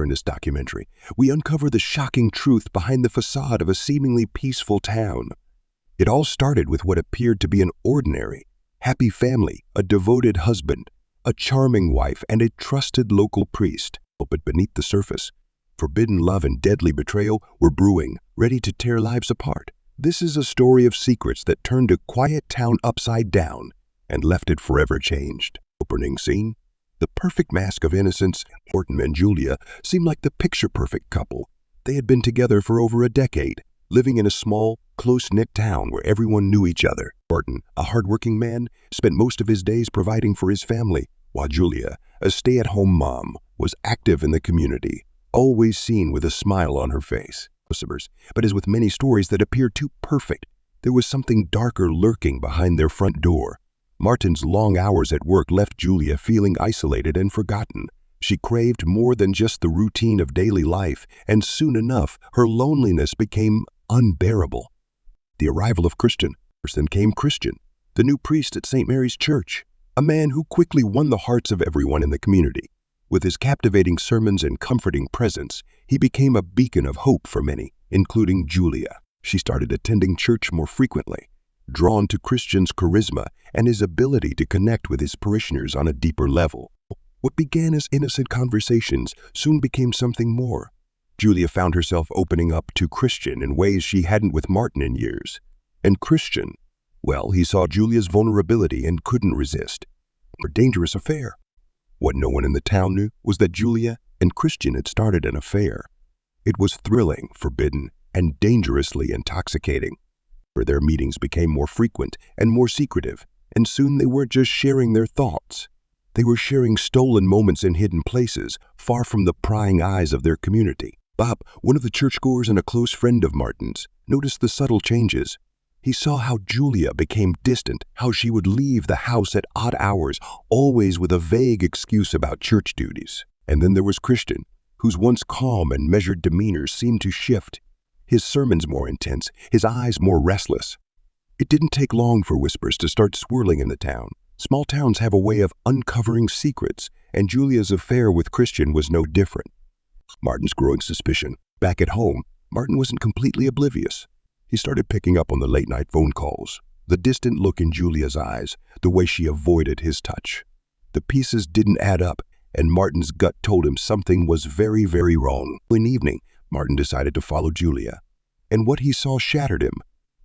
In this documentary, we uncover the shocking truth behind the facade of a seemingly peaceful town. It all started with what appeared to be an ordinary, happy family, a devoted husband, a charming wife, and a trusted local priest. But beneath the surface, forbidden love and deadly betrayal were brewing, ready to tear lives apart. This is a story of secrets that turned a quiet town upside down and left it forever changed. Opening scene. The perfect mask of innocence. Martin and Julia seemed like the picture-perfect couple. They had been together for over a decade, living in a small, close-knit town where everyone knew each other. Martin, a hardworking man, spent most of his days providing for his family, while Julia, a stay-at-home mom, was active in the community, always seen with a smile on her face. But as with many stories that appeared too perfect, there was something darker lurking behind their front door. Martin's long hours at work left Julia feeling isolated and forgotten. She craved more than just the routine of daily life, and soon enough, her loneliness became unbearable. The arrival of Cristian. Then came Cristian, the new priest at St. Mary's Church, a man who quickly won the hearts of everyone in the community. With his captivating sermons and comforting presence, he became a beacon of hope for many, including Julia. She started attending church more frequently, drawn to Cristian's charisma and his ability to connect with his parishioners on a deeper level. What began as innocent conversations soon became something more. Julia found herself opening up to Cristian in ways she hadn't with Martin in years. And Cristian, well, he saw Julia's vulnerability and couldn't resist. A dangerous affair. What no one in the town knew was that Julia and Cristian had started an affair. It was thrilling, forbidden, and dangerously intoxicating. Their meetings became more frequent and more secretive, and soon they weren't just sharing their thoughts. They were sharing stolen moments in hidden places, far from the prying eyes of their community. Bob, one of the churchgoers and a close friend of Martin's, noticed the subtle changes. He saw how Julia became distant, how she would leave the house at odd hours, always with a vague excuse about church duties. And then there was Cristian, whose once calm and measured demeanor seemed to shift. His sermons more intense, his eyes more restless. It didn't take long for whispers to start swirling in the town. Small towns have a way of uncovering secrets, and Julia's affair with Cristian was no different. Martin's growing suspicion. Back at home, Martin wasn't completely oblivious. He started picking up on the late-night phone calls, the distant look in Julia's eyes, the way she avoided his touch. The pieces didn't add up, and Martin's gut told him something was very, very wrong. One evening, Martin decided to follow Julia, and what he saw shattered him.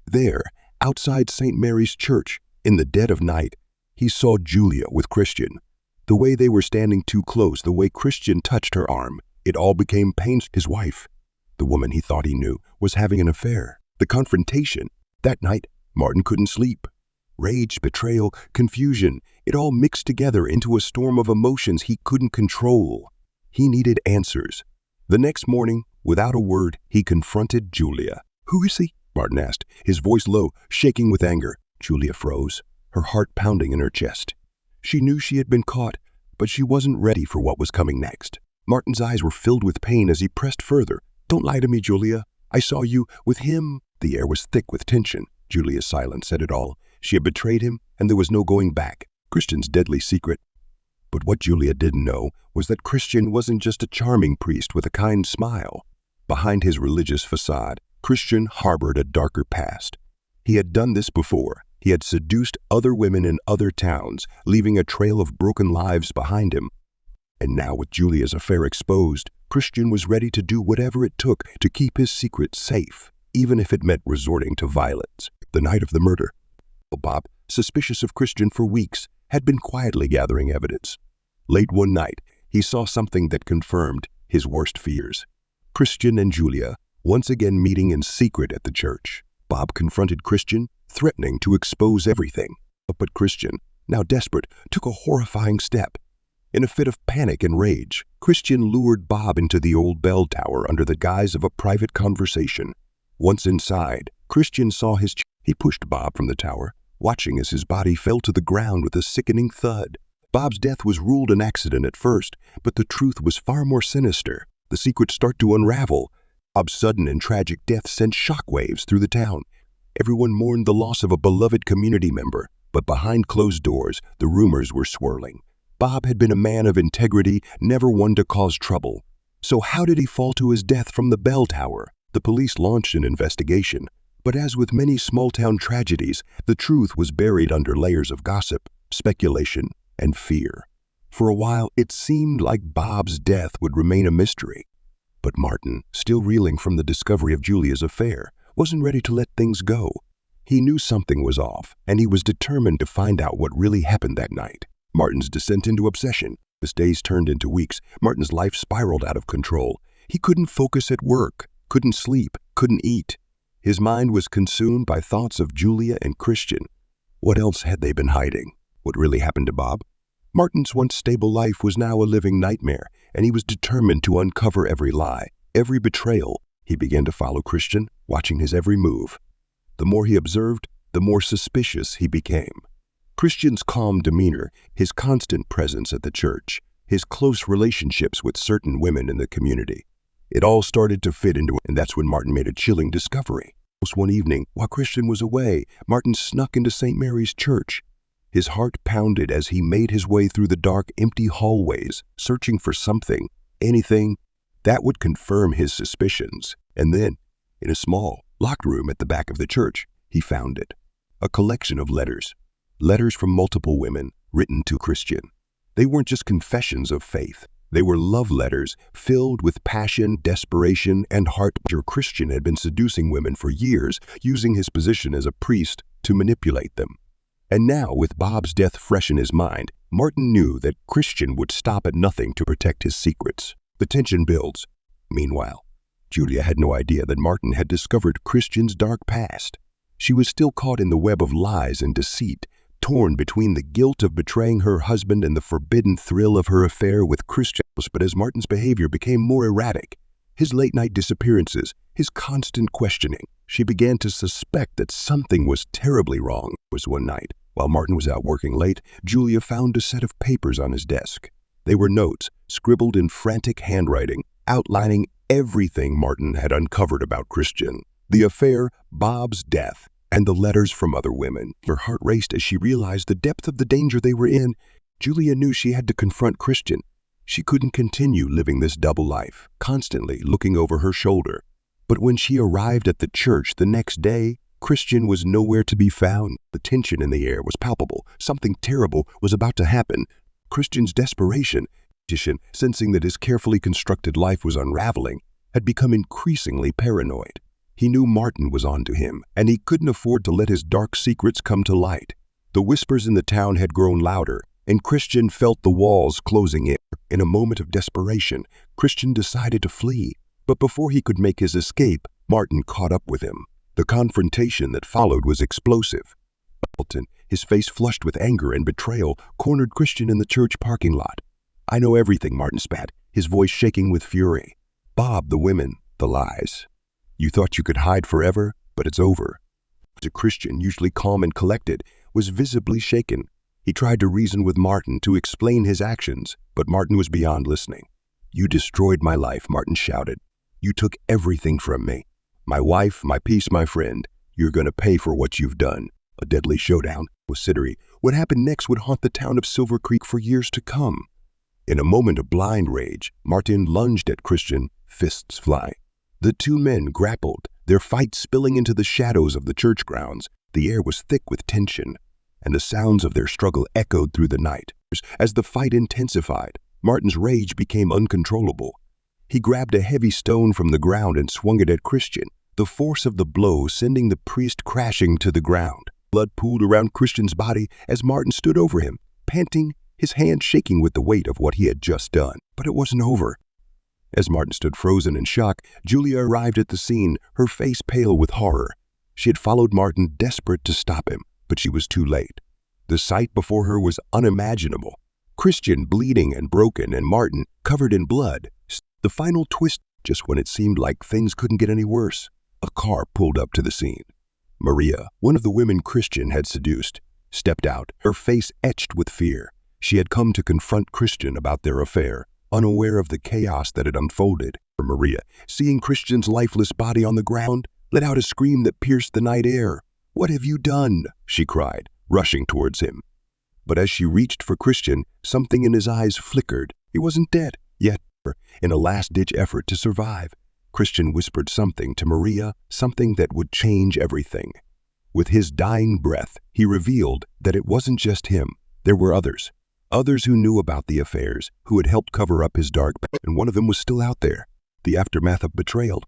There, outside St. Mary's Church, in the dead of night, he saw Julia with Cristian. The way they were standing too close, the way Cristian touched her arm, it all became painful. His wife, the woman he thought he knew, was having an affair. The confrontation. That night, Martin couldn't sleep. Rage, betrayal, confusion, it all mixed together into a storm of emotions he couldn't control. He needed answers. The next morning, without a word, he confronted Julia. "Who is he?" Martin asked, his voice low, shaking with anger. Julia froze, her heart pounding in her chest. She knew she had been caught, but she wasn't ready for what was coming next. Martin's eyes were filled with pain as he pressed further. "Don't lie to me, Julia. I saw you with him." The air was thick with tension. Julia's silence said it all. She had betrayed him, and there was no going back. Cristian's deadly secret. But what Julia didn't know was that Cristian wasn't just a charming priest with a kind smile. Behind his religious facade, Cristian harbored a darker past. He had done this before. He had seduced other women in other towns, leaving a trail of broken lives behind him. And now, with Julia's affair exposed, Cristian was ready to do whatever it took to keep his secret safe, even if it meant resorting to violence. The night of the murder, Bob, suspicious of Cristian for weeks, had been quietly gathering evidence. Late one night, he saw something that confirmed his worst fears. Cristian and Julia, once again meeting in secret at the church. Bob confronted Cristian, threatening to expose everything. But Cristian, now desperate, took a horrifying step. In a fit of panic and rage, Cristian lured Bob into the old bell tower under the guise of a private conversation. Once inside, Cristian saw he pushed Bob from the tower, watching as his body fell to the ground with a sickening thud. Bob's death was ruled an accident at first, but the truth was far more sinister. The secret started to unravel. Bob's sudden and tragic death sent shockwaves through the town. Everyone mourned the loss of a beloved community member, but behind closed doors, the rumors were swirling. Bob had been a man of integrity, never one to cause trouble. So how did he fall to his death from the bell tower? The police launched an investigation, but as with many small-town tragedies, the truth was buried under layers of gossip, speculation, and fear. For a while, it seemed like Bob's death would remain a mystery. But Martin, still reeling from the discovery of Julia's affair, wasn't ready to let things go. He knew something was off, and he was determined to find out what really happened that night. Martin's descent into obsession. As days turned into weeks, Martin's life spiraled out of control. He couldn't focus at work, couldn't sleep, couldn't eat. His mind was consumed by thoughts of Julia and Cristian. What else had they been hiding? What really happened to Bob? Martin's once stable life was now a living nightmare, and he was determined to uncover every lie, every betrayal. He began to follow Cristian, watching his every move. The more he observed, the more suspicious he became. Cristian's calm demeanor, his constant presence at the church, his close relationships with certain women in the community. It all started to fit into it, and that's when Martin made a chilling discovery. One evening, while Cristian was away, Martin snuck into St. Mary's Church. His heart pounded as he made his way through the dark, empty hallways, searching for something, anything, that would confirm his suspicions. And then, in a small, locked room at the back of the church, he found it. A collection of letters. Letters from multiple women, written to Cristian. They weren't just confessions of faith. They were love letters filled with passion, desperation, and heart. Cristian had been seducing women for years, using his position as a priest to manipulate them. And now, with Bob's death fresh in his mind, Martin knew that Cristian would stop at nothing to protect his secrets. The tension builds. Meanwhile, Julia had no idea that Martin had discovered Cristian's dark past. She was still caught in the web of lies and deceit, torn between the guilt of betraying her husband and the forbidden thrill of her affair with Cristian. But as Martin's behavior became more erratic, his late-night disappearances, his constant questioning, she began to suspect that something was terribly wrong. It was one night, while Martin was out working late, Julia found a set of papers on his desk. They were notes, scribbled in frantic handwriting, outlining everything Martin had uncovered about Cristian. The affair, Bob's death, and the letters from other women. Her heart raced as she realized the depth of the danger they were in. Julia knew she had to confront Cristian. She couldn't continue living this double life, constantly looking over her shoulder. But when she arrived at the church the next day, Cristian was nowhere to be found. The tension in the air was palpable. Something terrible was about to happen. Cristian's desperation, sensing that his carefully constructed life was unraveling, had become increasingly paranoid. He knew Martin was onto him, and he couldn't afford to let his dark secrets come to light. The whispers in the town had grown louder, and Cristian felt the walls closing in. In a moment of desperation, Cristian decided to flee. But before he could make his escape, Martin caught up with him. The confrontation that followed was explosive. Dalton, his face flushed with anger and betrayal, cornered Cristian in the church parking lot. "I know everything," Martin spat, his voice shaking with fury. "Bob, the women, the lies. You thought you could hide forever, but it's over." Cristian, usually calm and collected, was visibly shaken. He tried to reason with Martin to explain his actions, but Martin was beyond listening. "You destroyed my life," Martin shouted. "You took everything from me. My wife, my peace, my friend. You're going to pay for what you've done." A deadly showdown was sittery. What happened next would haunt the town of Silvercreek for years to come. In a moment of blind rage, Martin lunged at Cristian, fists flying. The two men grappled, their fight spilling into the shadows of the church grounds. The air was thick with tension, and the sounds of their struggle echoed through the night. As the fight intensified, Martin's rage became uncontrollable. He grabbed a heavy stone from the ground and swung it at Cristian, the force of the blow sending the priest crashing to the ground. Blood pooled around Cristian's body as Martin stood over him, panting, his hand shaking with the weight of what he had just done. But it wasn't over. As Martin stood frozen in shock, Julia arrived at the scene, her face pale with horror. She had followed Martin, desperate to stop him, but she was too late. The sight before her was unimaginable. Cristian bleeding and broken, and Martin covered in blood. The final twist, just when it seemed like things couldn't get any worse. A car pulled up to the scene. Maria, one of the women Cristian had seduced, stepped out, her face etched with fear. She had come to confront Cristian about their affair, unaware of the chaos that had unfolded. Maria, seeing Cristian's lifeless body on the ground, let out a scream that pierced the night air. "What have you done?" she cried, rushing towards him. But as she reached for Cristian, something in his eyes flickered. He wasn't dead, yet In a last-ditch effort to survive, Cristian whispered something to Maria, something that would change everything. With his dying breath, he revealed that it wasn't just him. There were others. Others who knew about the affairs, who had helped cover up his dark past, and one of them was still out there. The aftermath of betrayal.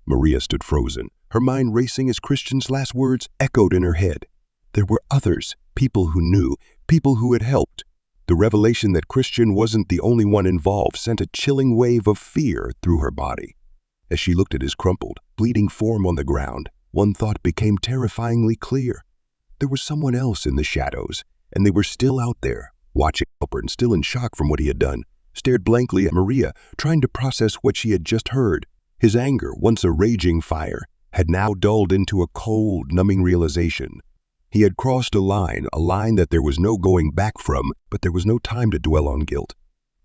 Maria stood frozen, her mind racing as Cristian's last words echoed in her head. There were others, people who knew, people who had helped. The revelation that Cristian wasn't the only one involved sent a chilling wave of fear through her body. As she looked at his crumpled, bleeding form on the ground, one thought became terrifyingly clear. There was someone else in the shadows, and they were still out there, watching Albert, still in shock from what he had done, stared blankly at Maria, trying to process what she had just heard. His anger, once a raging fire, had now dulled into a cold, numbing realization. He had crossed a line that there was no going back from, but there was no time to dwell on guilt.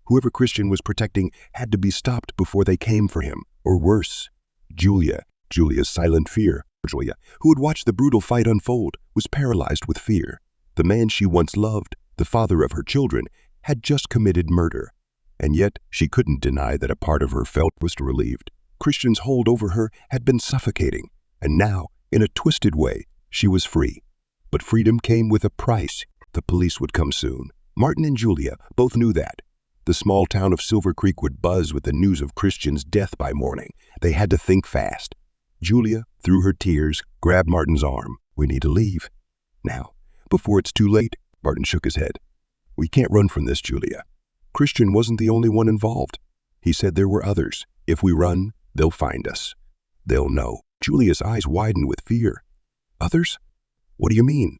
Whoever Cristian was protecting had to be stopped before they came for him, or worse. Julia's silent fear. Julia, who had watched the brutal fight unfold, was paralyzed with fear. The man she once loved, the father of her children, had just committed murder. And yet she couldn't deny that a part of her felt was relieved. Cristian's hold over her had been suffocating, and now, in a twisted way, she was free. But freedom came with a price. The police would come soon. Martin and Julia both knew that. The small town of Silvercreek would buzz with the news of Cristian's death by morning. They had to think fast. Julia, through her tears, grabbed Martin's arm. "We need to leave. Now, before it's too late." Martin shook his head. "We can't run from this, Julia. Cristian wasn't the only one involved. He said there were others. If we run, they'll find us. They'll know." Julia's eyes widened with fear. "Others? What do you mean?"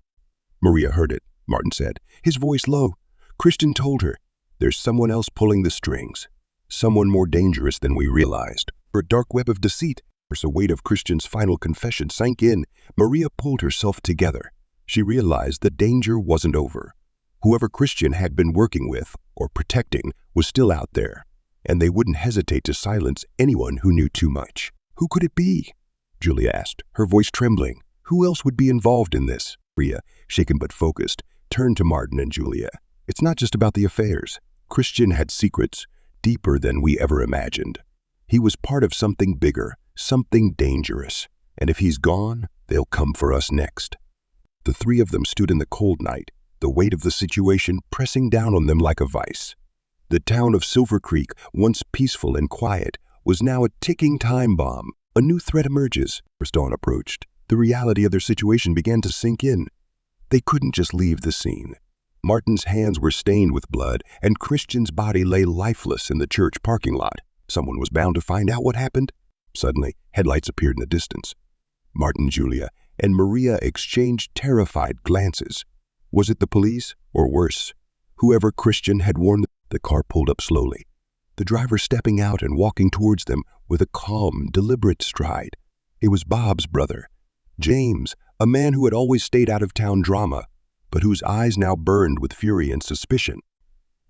Maria heard it, Martin said, his voice low. Cristian told her, "There's someone else pulling the strings. Someone more dangerous than we realized. For a dark web of deceit." As the weight of Cristian's final confession sank in, Maria pulled herself together. She realized the danger wasn't over. Whoever Cristian had been working with, or protecting, was still out there, and they wouldn't hesitate to silence anyone who knew too much. "Who could it be?" Julia asked, her voice trembling. "Who else would be involved in this?" Maria, shaken but focused, turned to Martin and Julia. "It's not just about the affairs. Cristian had secrets, deeper than we ever imagined. He was part of something bigger, something dangerous, and if he's gone, they'll come for us next." The three of them stood in the cold night, the weight of the situation pressing down on them like a vice. The town of Silvercreek, once peaceful and quiet, was now a ticking time bomb. A new threat emerges. As dawn approached, the reality of their situation began to sink in. They couldn't just leave the scene. Martin's hands were stained with blood, and Cristian's body lay lifeless in the church parking lot. Someone was bound to find out what happened. Suddenly, headlights appeared in the distance. Martin, Julia, and Maria exchanged terrified glances. Was it the police, or worse, whoever Cristian had warned them? The car pulled up slowly, the driver stepping out and walking towards them with a calm, deliberate stride. It was Bob's brother, James, a man who had always stayed out of town drama, but whose eyes now burned with fury and suspicion.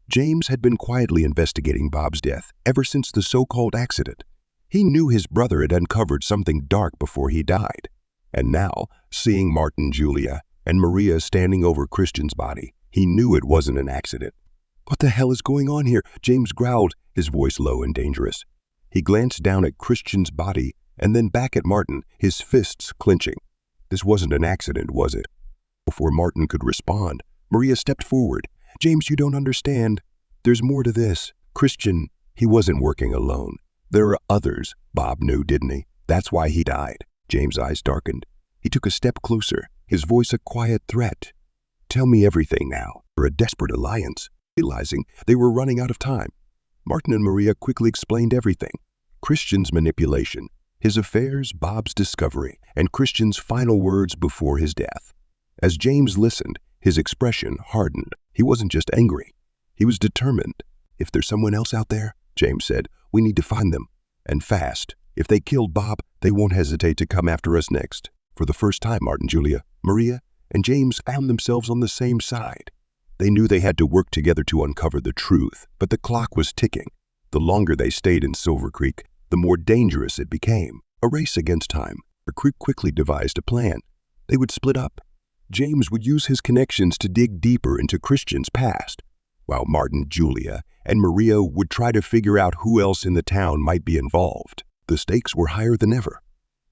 James had been quietly investigating Bob's death ever since the so-called accident. He knew his brother had uncovered something dark before he died. And now, seeing Martin, Julia, and Maria standing over Cristian's body, he knew it wasn't an accident. "What the hell is going on here?" James growled, his voice low and dangerous. He glanced down at Cristian's body and then back at Martin, his fists clenching. This wasn't an accident, was it? Before Martin could respond, Maria stepped forward. "James, you don't understand. There's more to this. Cristian, he wasn't working alone. There are others." Bob knew, didn't he? That's why he died. James' eyes darkened. He took a step closer, his voice a quiet threat. "Tell me everything now." For a desperate alliance, realizing they were running out of time, Martin and Maria quickly explained everything. Cristian's manipulation, his affairs, Bob's discovery, and Cristian's final words before his death. As James listened, his expression hardened. He wasn't just angry. He was determined. "If there's someone else out there," James said, "we need to find them. And fast. If they killed Bob, they won't hesitate to come after us next." For the first time, Martin, Julia, Maria, and James found themselves on the same side. They knew they had to work together to uncover the truth, but the clock was ticking. The longer they stayed in Silvercreek, the more dangerous it became. A race against time. Creek quickly devised a plan. They would split up. James would use his connections to dig deeper into Cristian's past. while Martin, Julia, and Maria would try to figure out who else in the town might be involved. The stakes were higher than ever,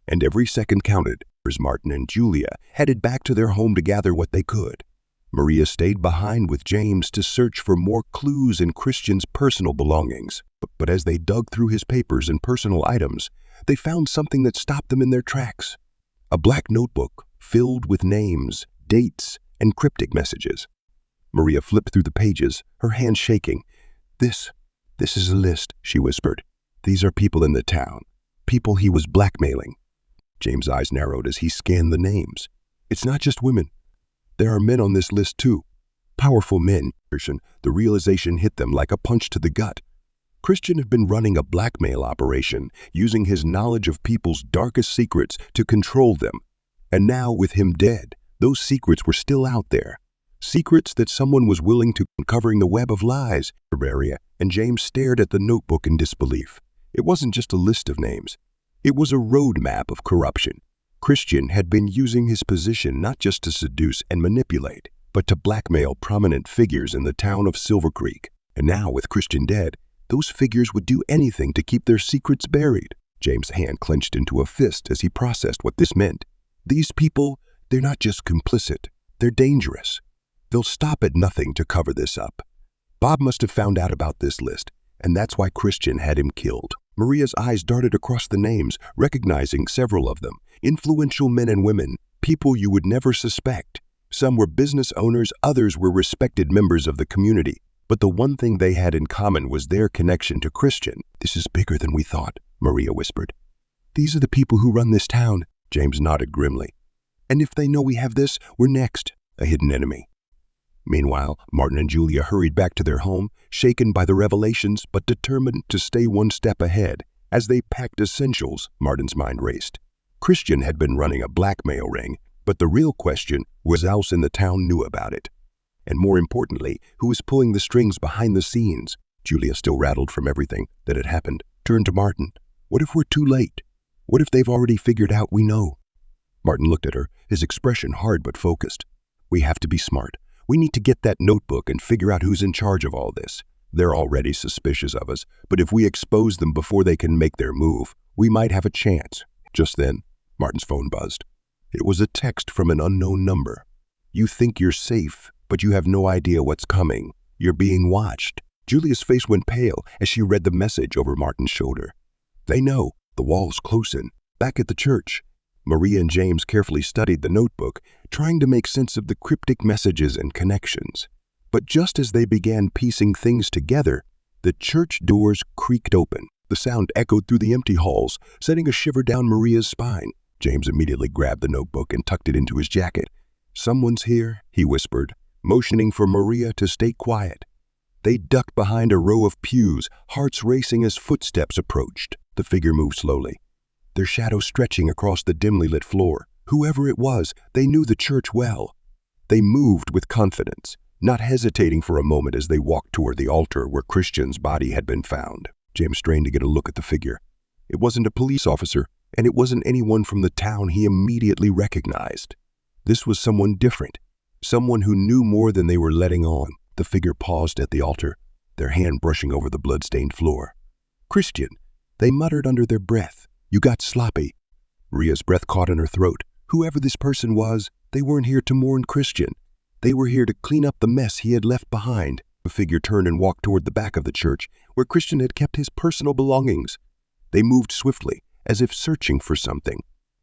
and every second counted as Martin and Julia headed back to their home to gather what they could. Maria stayed behind with James to search for more clues in Cristian's personal belongings. But as they dug through his papers and personal items, they found something that stopped them in their tracks. A black notebook filled with names, dates, and cryptic messages. Maria flipped through the pages, her hands shaking. This is a list," she whispered. "These are people in the town, people he was blackmailing." James' eyes narrowed as he scanned the names. "It's not just women. There are men on this list too. Powerful men." The realization hit them like a punch to the gut. Cristian had been running a blackmail operation, using his knowledge of people's darkest secrets to control them. And now, with him dead, those secrets were still out there. Secrets that someone was willing to uncovering the web of lies. And James stared at the notebook in disbelief. It wasn't just a list of names. It was a roadmap of corruption. Cristian had been using his position not just to seduce and manipulate, but to blackmail prominent figures in the town of Silvercreek. And now, with Cristian dead, those figures would do anything to keep their secrets buried. James' hand clenched into a fist as he processed what this meant. These people, they're not just complicit, they're dangerous. They'll stop at nothing to cover this up. Bob must have found out about this list, and that's why Cristian had him killed. Maria's eyes darted across the names, recognizing several of them. Influential men and women, people you would never suspect. Some were business owners, others were respected members of the community. But the one thing they had in common was their connection to Cristian. "This is bigger than we thought," Maria whispered. "These are the people who run this town," James nodded grimly. "And if they know we have this, we're next, a hidden enemy." Meanwhile, Martin and Julia hurried back to their home, shaken by the revelations but determined to stay one step ahead. As they packed essentials, Martin's mind raced. Cristian had been running a blackmail ring, but the real question was who else in the town knew about it. And more importantly, who was pulling the strings behind the scenes? Julia, still rattled from everything that had happened, turned to Martin. "What if we're too late? What if they've already figured out we know?" Martin looked at her, his expression hard but focused. "We have to be smart. We need to get that notebook and figure out who's in charge of all this. They're already suspicious of us, but if we expose them before they can make their move, we might have a chance." Just then, Martin's phone buzzed. It was a text from an unknown number. "You think you're safe, but you have no idea what's coming. You're being watched." Julia's face went pale as she read the message over Martin's shoulder. "They know." The walls close in. Back at the church, Maria and James carefully studied the notebook, trying to make sense of the cryptic messages and connections. But just as they began piecing things together, the church doors creaked open. The sound echoed through the empty halls, sending a shiver down Maria's spine. James immediately grabbed the notebook and tucked it into his jacket. "Someone's here," he whispered, motioning for Maria to stay quiet. They ducked behind a row of pews, hearts racing as footsteps approached. The figure moved slowly, their shadow stretching across the dimly lit floor. Whoever it was, they knew the church well. They moved with confidence, not hesitating for a moment as they walked toward the altar where Cristian's body had been found. James strained to get a look at the figure. It wasn't a police officer, and it wasn't anyone from the town he immediately recognized. This was someone different, someone who knew more than they were letting on. The figure paused at the altar, their hand brushing over the blood-stained floor. "Cristian," they muttered under their breath. "You got sloppy." Maria's breath caught in her throat. Whoever this person was, they weren't here to mourn Cristian. They were here to clean up the mess he had left behind. The figure turned and walked toward the back of the church, where Cristian had kept his personal belongings. They moved swiftly, as if searching for something.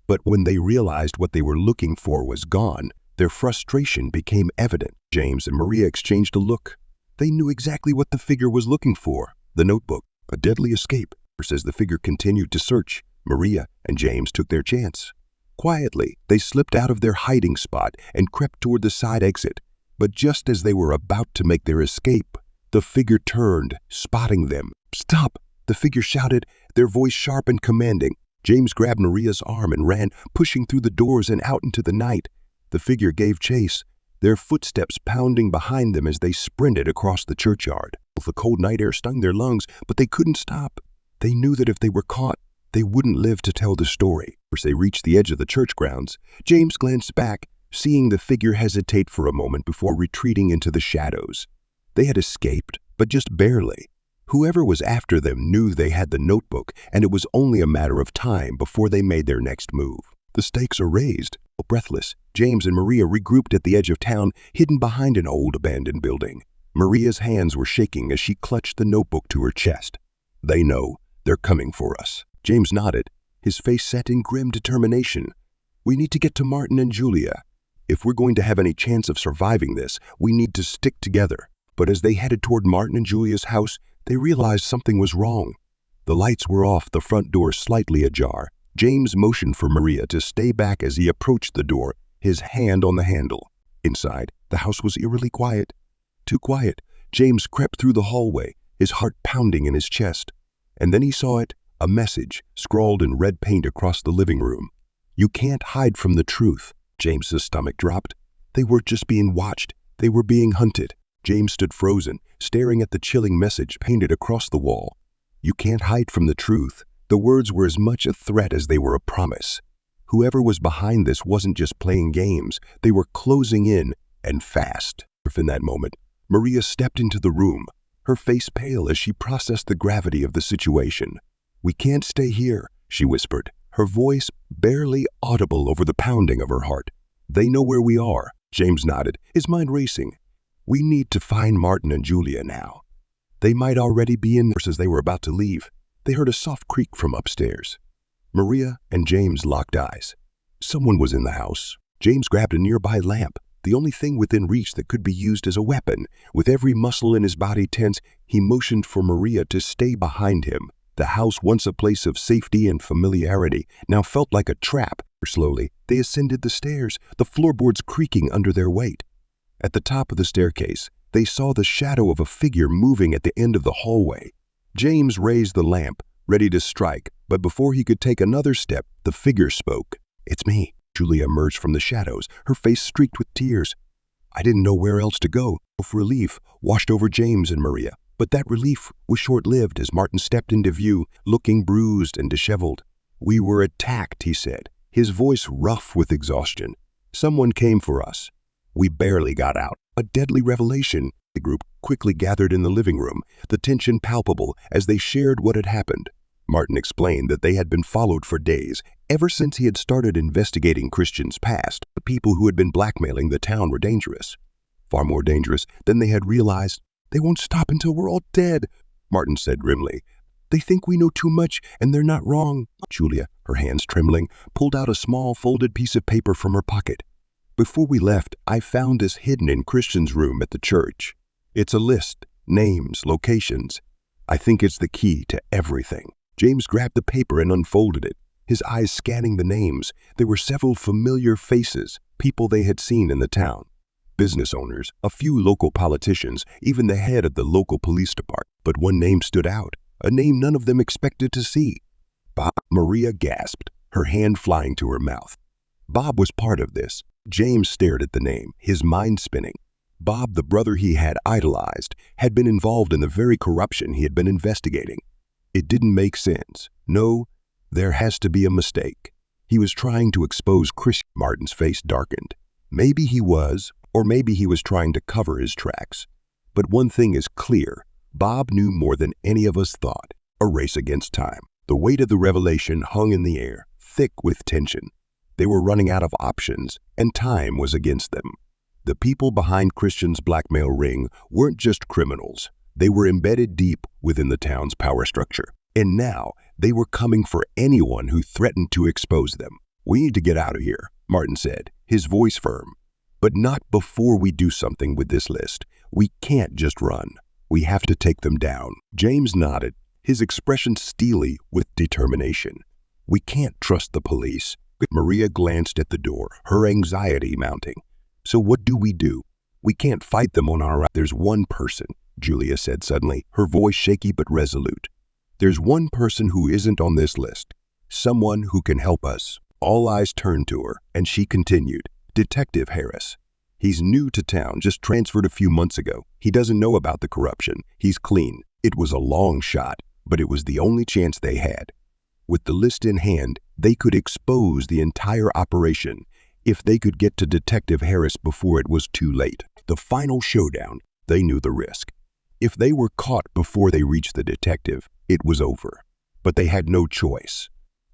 But when they realized what they were looking for was gone, their frustration became evident. James and Maria exchanged a look. They knew exactly what the figure was looking for. The notebook, a deadly escape. As the figure continued to search, Maria and James took their chance. Quietly, they slipped out of their hiding spot and crept toward the side exit. But just as they were about to make their escape, the figure turned, spotting them. "Stop!" the figure shouted, their voice sharp and commanding. James grabbed Maria's arm and ran, pushing through the doors and out into the night. The figure gave chase, their footsteps pounding behind them as they sprinted across the churchyard. The cold night air stung their lungs, but they couldn't stop. They knew that if they were caught, they wouldn't live to tell the story. As they reached the edge of the church grounds, James glanced back, seeing the figure hesitate for a moment before retreating into the shadows. They had escaped, but just barely. Whoever was after them knew they had the notebook, and it was only a matter of time before they made their next move. The stakes are raised. Breathless, James and Maria regrouped at the edge of town, hidden behind an old abandoned building. Maria's hands were shaking as she clutched the notebook to her chest. They know. They're coming for us. James nodded, his face set in grim determination. We need to get to Martin and Julia. If we're going to have any chance of surviving this, we need to stick together. But as they headed toward Martin and Julia's house, they realized something was wrong. The lights were off, the front door slightly ajar. James motioned for Maria to stay back as he approached the door, his hand on the handle. Inside, the house was eerily quiet. Too quiet. James crept through the hallway, his heart pounding in his chest. And then he saw it, a message scrawled in red paint across the living room. You can't hide from the truth. James's stomach dropped. They weren't just being watched, they were being hunted. James stood frozen, staring at the chilling message painted across the wall. You can't hide from the truth. The words were as much a threat as they were a promise. Whoever was behind this wasn't just playing games, they were closing in, and fast. In that moment, Maria stepped into the room, her face pale as she processed the gravity of the situation. We can't stay here, she whispered, her voice barely audible over the pounding of her heart. They know where we are, James nodded, his mind racing. We need to find Martin and Julia now. They might already be in there as they were about to leave. They heard a soft creak from upstairs. Maria and James locked eyes. Someone was in the house. James grabbed a nearby lamp, the only thing within reach that could be used as a weapon. With every muscle in his body tense, he motioned for Maria to stay behind him. The house, once a place of safety and familiarity, now felt like a trap. Slowly, they ascended the stairs, the floorboards creaking under their weight. At the top of the staircase, they saw the shadow of a figure moving at the end of the hallway. James raised the lamp, ready to strike, but before he could take another step, the figure spoke. It's me. Julia emerged from the shadows, her face streaked with tears. I didn't know where else to go. Relief washed over James and Maria, but that relief was short-lived as Martin stepped into view, looking bruised and disheveled. We were attacked, he said, his voice rough with exhaustion. Someone came for us. We barely got out. A deadly revelation. The group quickly gathered in the living room, the tension palpable as they shared what had happened. Martin explained that they had been followed for days, ever since he had started investigating Cristian's past. The people who had been blackmailing the town were dangerous. Far more dangerous than they had realized. They won't stop until we're all dead, Martin said grimly. They think we know too much, and they're not wrong. Julia, her hands trembling, pulled out a small folded piece of paper from her pocket. Before we left, I found this hidden in Cristian's room at the church. It's a list, names, locations. I think it's the key to everything. James grabbed the paper and unfolded it, his eyes scanning the names. There were several familiar faces, people they had seen in the town. Business owners, a few local politicians, even the head of the local police department. But one name stood out, a name none of them expected to see. Bob. Maria gasped, her hand flying to her mouth. Bob was part of this. James stared at the name, his mind spinning. Bob, the brother he had idolized, had been involved in the very corruption he had been investigating. It didn't make sense. No, there has to be a mistake. He was trying to expose Cristian. Martin's face darkened. Maybe he was, or maybe he was trying to cover his tracks. But one thing is clear. Bob knew more than any of us thought. A race against time. The weight of the revelation hung in the air, thick with tension. They were running out of options, and time was against them. The people behind Cristian's blackmail ring weren't just criminals. They were embedded deep within the town's power structure. And now, they were coming for anyone who threatened to expose them. We need to get out of here, Martin said, his voice firm. But not before we do something with this list. We can't just run. We have to take them down. James nodded, his expression steely with determination. We can't trust the police. Maria glanced at the door, her anxiety mounting. So what do? We can't fight them on our own. There's one person, Julia said suddenly, her voice shaky but resolute. There's one person who isn't on this list. Someone who can help us. All eyes turned to her, and she continued. Detective Harris. He's new to town, just transferred a few months ago. He doesn't know about the corruption. He's clean. It was a long shot, but it was the only chance they had. With the list in hand, they could expose the entire operation if they could get to Detective Harris before it was too late. The final showdown. They knew the risk. If they were caught before they reached the detective, it was over. But they had no choice.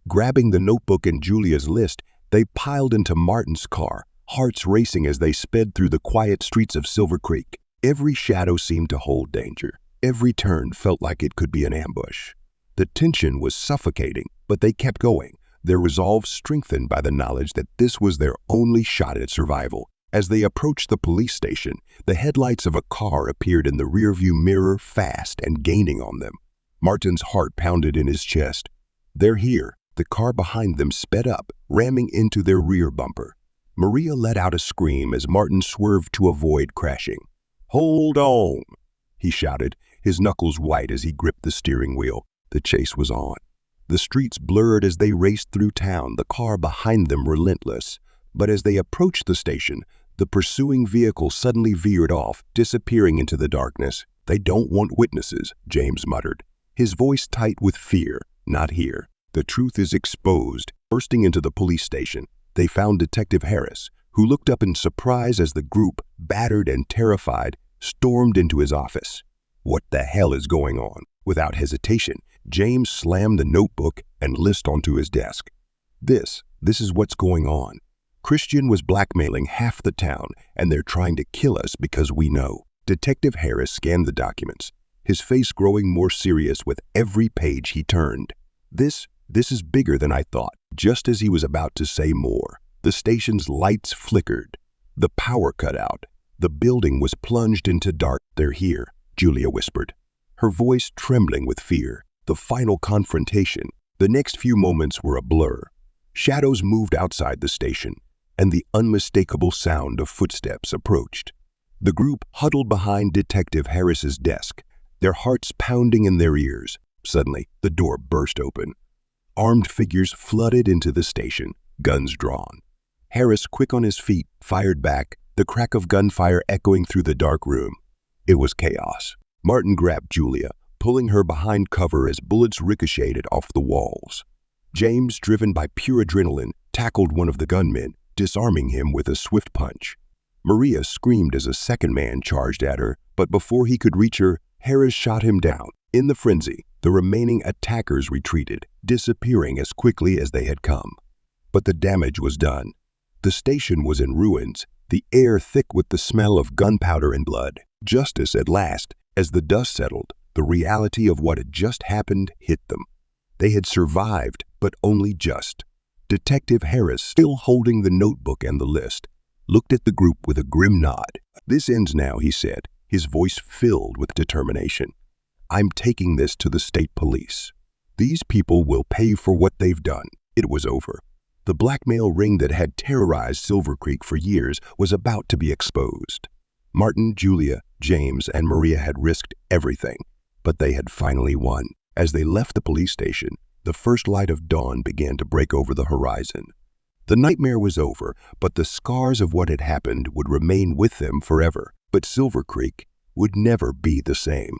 Grabbing the notebook and Julia's list, they piled into Martin's car, hearts racing as they sped through the quiet streets of Silvercreek. Every shadow seemed to hold danger. Every turn felt like it could be an ambush. The tension was suffocating, but they kept going, their resolve strengthened by the knowledge that this was their only shot at survival. As they approached the police station, the headlights of a car appeared in the rearview mirror, fast and gaining on them. Martin's heart pounded in his chest. They're here. The car behind them sped up, ramming into their rear bumper. Maria let out a scream as Martin swerved to avoid crashing. "Hold on!" he shouted, his knuckles white as he gripped the steering wheel. The chase was on. The streets blurred as they raced through town, the car behind them relentless. But as they approached the station, the pursuing vehicle suddenly veered off, disappearing into the darkness. "They don't want witnesses," James muttered, his voice tight with fear. "Not here. The truth is exposed." Bursting into the police station, they found Detective Harris, who looked up in surprise as the group, battered and terrified, stormed into his office. "What the hell is going on?" Without hesitation, James slammed the notebook and list onto his desk. This is what's going on. Cristian was blackmailing half the town, and they're trying to kill us because we know. Detective Harris scanned the documents, his face growing more serious with every page he turned. This is bigger than I thought." Just as he was about to say more, the station's lights flickered. The power cut out. The building was plunged into dark. "They're here," Julia whispered, her voice trembling with fear. The final confrontation. The next few moments were a blur. Shadows moved outside the station, and the unmistakable sound of footsteps approached. The group huddled behind Detective Harris's desk, their hearts pounding in their ears. Suddenly, the door burst open. Armed figures flooded into the station, guns drawn. Harris, quick on his feet, fired back, the crack of gunfire echoing through the dark room. It was chaos. Martin grabbed Julia, pulling her behind cover as bullets ricocheted off the walls. James, driven by pure adrenaline, tackled one of the gunmen, disarming him with a swift punch. Maria screamed as a second man charged at her, but before he could reach her, Harris shot him down. In the frenzy, the remaining attackers retreated, disappearing as quickly as they had come. But the damage was done. The station was in ruins, the air thick with the smell of gunpowder and blood. Justice at last. As the dust settled, the reality of what had just happened hit them. They had survived, but only just. Detective Harris, still holding the notebook and the list, looked at the group with a grim nod. "This ends now," he said, his voice filled with determination. "I'm taking this to the state police. These people will pay for what they've done." It was over. The blackmail ring that had terrorized Silvercreek for years was about to be exposed. Martin, Julia, James, and Maria had risked everything, but they had finally won. As they left the police station, the first light of dawn began to break over the horizon. The nightmare was over, but the scars of what had happened would remain with them forever. But Silvercreek would never be the same.